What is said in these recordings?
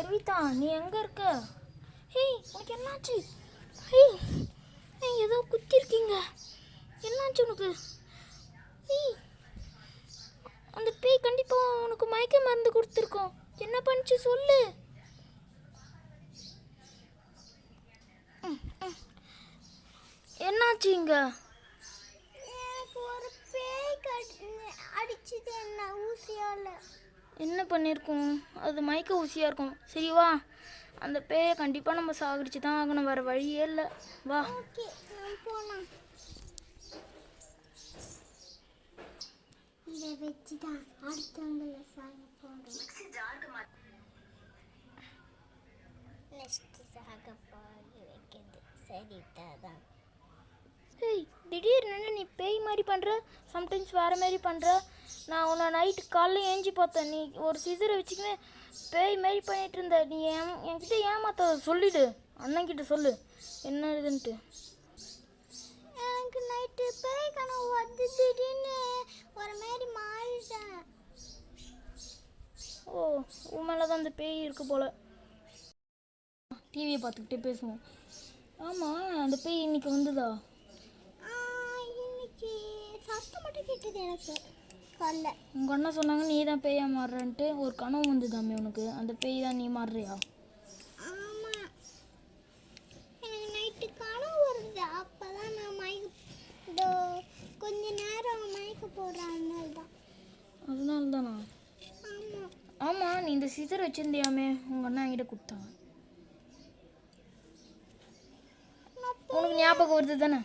ஷெர்விதா, நீ எங்கே இருக்க? ஹேய், உனக்கு என்னாச்சு? ஹேய், ஏதோ குத்திருக்கீங்க. என்னாச்சு உனக்கு? ஹேய், அந்த பேய் கண்டிப்பாக உனக்கு மயக்க மருந்து கொடுத்துருக்கோம். என்ன பண்ணிச்சு சொல்லு. என்னாச்சு இங்க? எனக்கு ஒரு பேய் அடிச்சுது என்ன ஊசியால. என்ன பண்ணியிருக்கோம்? அது மயக்க ஊசியாக இருக்கும். சரி வா, அந்த பேயை கண்டிப்பாக நம்ம சாகடிச்சு தான் ஆகணும், வேறு வழியே இல்லை. வா. ஓகே, நான் போகலாம். இதை வச்சு தான் அடுத்தவங்கள சாக போகிறோம். நெக்ஸ்ட் சாக போக வைக்கிறது சரிதா தான். ஏய், திடீர்னு நீ பேய் மாதிரி பண்ணுற, சம்டைம்ஸ் வேறு மாதிரி பண்ணுற. நான் உன்னை நைட்டு காலைல ஏஞ்சி பார்த்தேன். நீ ஒரு சிசரை வச்சுக்கின்னு பேய் மாரி பண்ணிகிட்டு இருந்த. நீ என்கிட்ட ஏமாத்த சொல்லிவிடு, அண்ணன்கிட்ட சொல்லு என்ன இதுன்ட்டு. எனக்கு நைட்டு பேய் கனவு வந்து திடீர்னு ஒரு மாதிரி மாறிட்டேன். ஓ, உன் மேலே தான் அந்த பேய் இருக்கு போல். டிவியை பார்த்துக்கிட்டே பேசுவோம். ஆமாம், அந்த பேய் இன்னைக்கு வந்துதா? இன்னைக்கு சத்தம் மட்டும் கேட்டது எனக்கு காலைல. உங்கள் அண்ணா சொன்னாங்க நீ தான் பேயா மாறுறன்ட்டு. ஒரு கனவு வந்துதாமே உனக்கு, அந்த பேய் தான் நீ மாறுறியா? ஆமாம், எனக்கு நைட்டு கனவு வருது. அப்போ தான் நான் கொஞ்ச நேரம் மயக்க போடுறேன். அதனால தானா? ஆமாம். ஆமாம், நீ இந்த சிசர் வச்சுருந்தியாமே, உங்கள் அண்ணா என்கிட்ட கொடுத்தான். உனக்கு ஞாபகம் வருது தானே?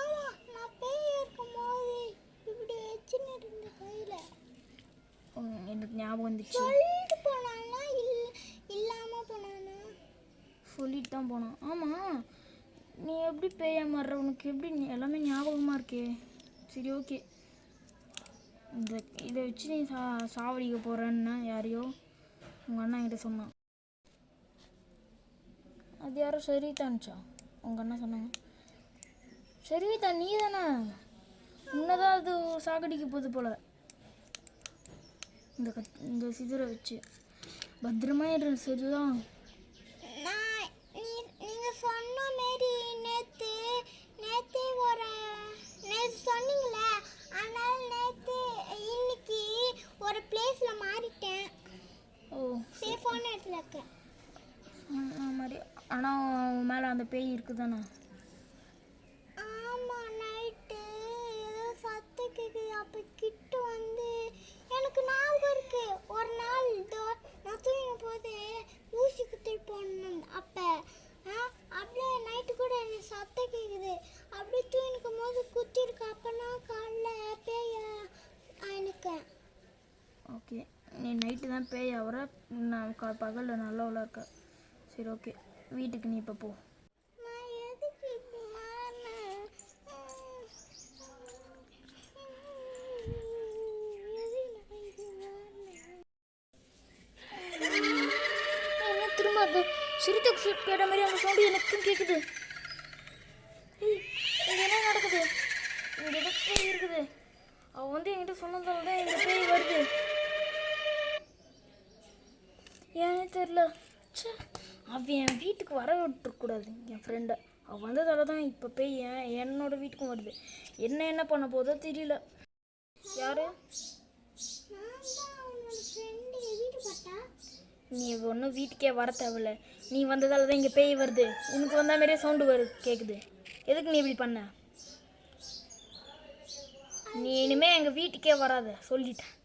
ஆமாம், நான் பேய் இருக்கும்போது இப்படி வச்சுன்னு இருந்த கையில் எனக்கு ஞாபகம் வந்துச்சு. சொல்லிட்டு போனான்னா இல்லாமல் போனானா? சொல்லிட்டு தான் போனான். ஆமாம், நீ எப்படி பேயா மாறுற? உனக்கு எப்படி எல்லாமே ஞாபகமாக இருக்கே. சரி ஓகே, இதை வச்சு நீ சாவடிக்க போகிறேன்னா யாரையோ உங்கள் அண்ணா என்கிட்ட சொன்னான். அது யாரோ ஷெர்விதான்ச்சா உங்கள் அண்ணா சொன்னாங்க. ஷெர்விதா நீ தானே? உன்னதான் அது சாகடிக்க போகுது போல். இந்த சிதரை வச்சு பத்திரமா இரு. சரிதான்? நீங்கள் சொன்ன மாரி நேற்று சொன்னீங்களே, அதனால் இன்னைக்கு ஒரு பிளேஸில் மாறிட்டேன். ஓ, சேஃபான இடத்துல இருக்கேன். மாதிரி. ஆனால் உன் மேலே அந்த பேய் இருக்குதானே? ஆமாம், நைட்டு ஏதோ சத்தம் கேட்குது. அப்போ கிட்ட வந்து எனக்கு ஞாபகம் இருக்கு. ஒரு நாள் நான் தூங்கின போது ஊசி குத்திட்டு போனேன். அப்போ அப்படியே நைட்டு கூட எனக்கு சத்தம் கேட்குது. அப்படியே தூங்கிக்கும் போது குத்திருக்கு. அப்போ நான் காலைல பேய எனக்கு. ஓகே, நீ நைட்டு தான் பேய் ஆகிற, நான் பகலில் நல்லவளாக இருக்க. சரி ஓகே, வீட்டுக்கு நீ இப்போ போ. நான் எதுக்கு என்ன திரும்ப அந்த சிறுத்தை கேட்ட மாதிரி அந்த சவுண்டு எனக்கும் கேட்குது. இங்கே என்ன நடக்குது? இங்கே எதோ பேய் இருக்குது. அவள் வந்து என்கிட்ட சொன்னதால தான் இந்த பேய் வருது. ஏன்னு தெரில. அவன் என் வீட்டுக்கு வர விட்டுருக்கூடாது, என் ஃப்ரெண்டை. அவள் வந்ததால தான் இப்போ பேய் என்னோட வீட்டுக்கும் வருது. என்ன பண்ண போதோ தெரியல. யாரு? நீ ஒன்றும் வீட்டுக்கே வர தேவையில்ல. நீ வந்ததால தான் இங்கே பேய் வருது. உனக்கு வந்த மாதிரியே சவுண்டு கேட்குது. எதுக்கு நீ இப்படி பண்ண? நீ இனிமேல் எங்கள் வீட்டுக்கே வராத, சொல்லிட்டேன்.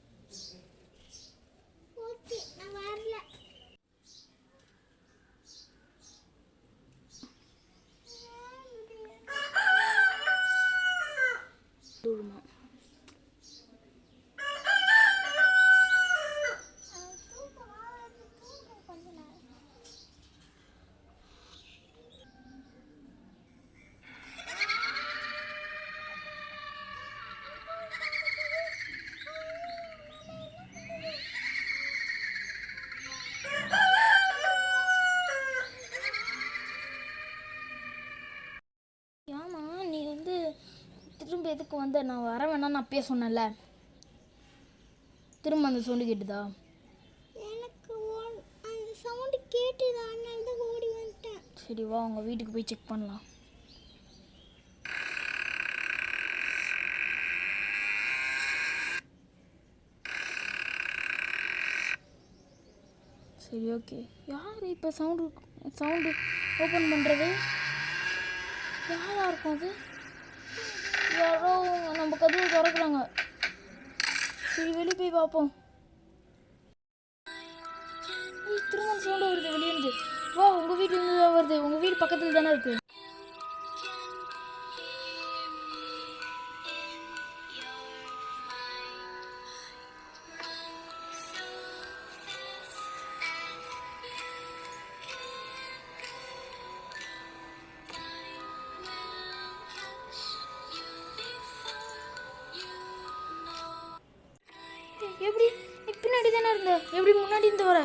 திரும்ப எதுக்கு வந்த? நான் வர வேணாம்னு அப்பயே சொன்னேன்ல. திரும்ப அந்த சவுண்டு கேட்டுதா? எனக்கு அந்த சவுண்டு சரி வா உங்கள் வீட்டுக்கு போய் செக் பண்ணலாம். சரி ஓகே. யார் இப்போ சவுண்டு ஓப்பன் பண்ணுறது? யாராக இருக்கும் அது? யாரோ நம்ம கதவு திறக்கிறாங்க. சரி வெளியே போய் பார்ப்போம். திரும்ப சவுண்டு வருது வெளியேருந்து. வா உங்கள் வீட்டிலேருந்து தான் வருது. உங்கள் வீடு பக்கத்தில் தானே இருக்குது. எப்படி நீ பின்னாடி தானே இருந்த? எப்படி முன்னாடி இருந்து வர?